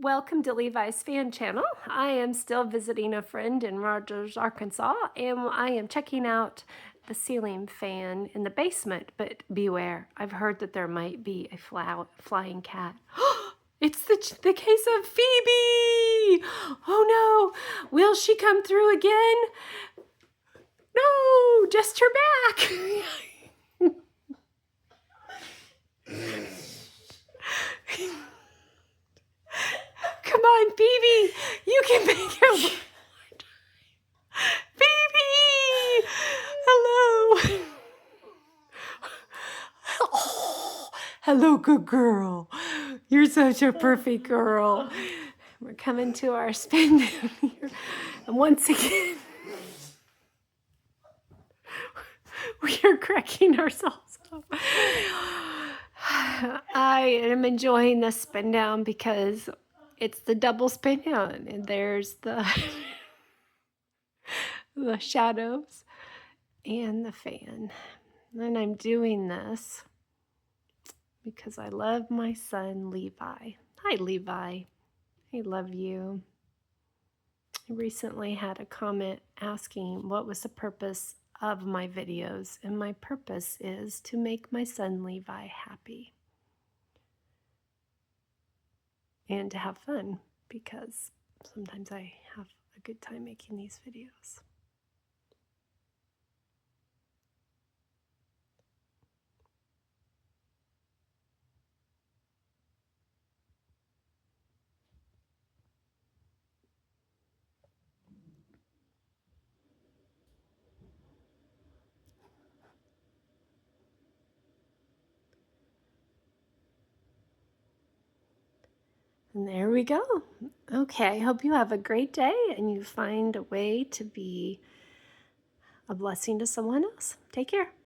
Welcome to Levi's Fan Channel. I am still visiting a friend in Rogers, Arkansas, and I am checking out the ceiling fan in the basement, but beware, I've heard that there might be a flying cat. It's the case of Phoebe! Oh no, will she come through again? No, just her back. Come on, Phoebe, you can make it. Phoebe! Hello. Oh, hello, good girl. You're such a perfect girl. We're coming to our spin down here. And once again, we are cracking ourselves up. I am enjoying the spin down because it's the double spin down, and there's the the shadows and the fan. And I'm doing this because I love my son, Levi. Hi, Levi. I love you. I recently had a comment asking what was the purpose of my videos, and my purpose is to make my son, Levi, happy and to have fun, because sometimes I have a good time making these videos. And there we go. Okay, I hope you have a great day and you find a way to be a blessing to someone else. Take care.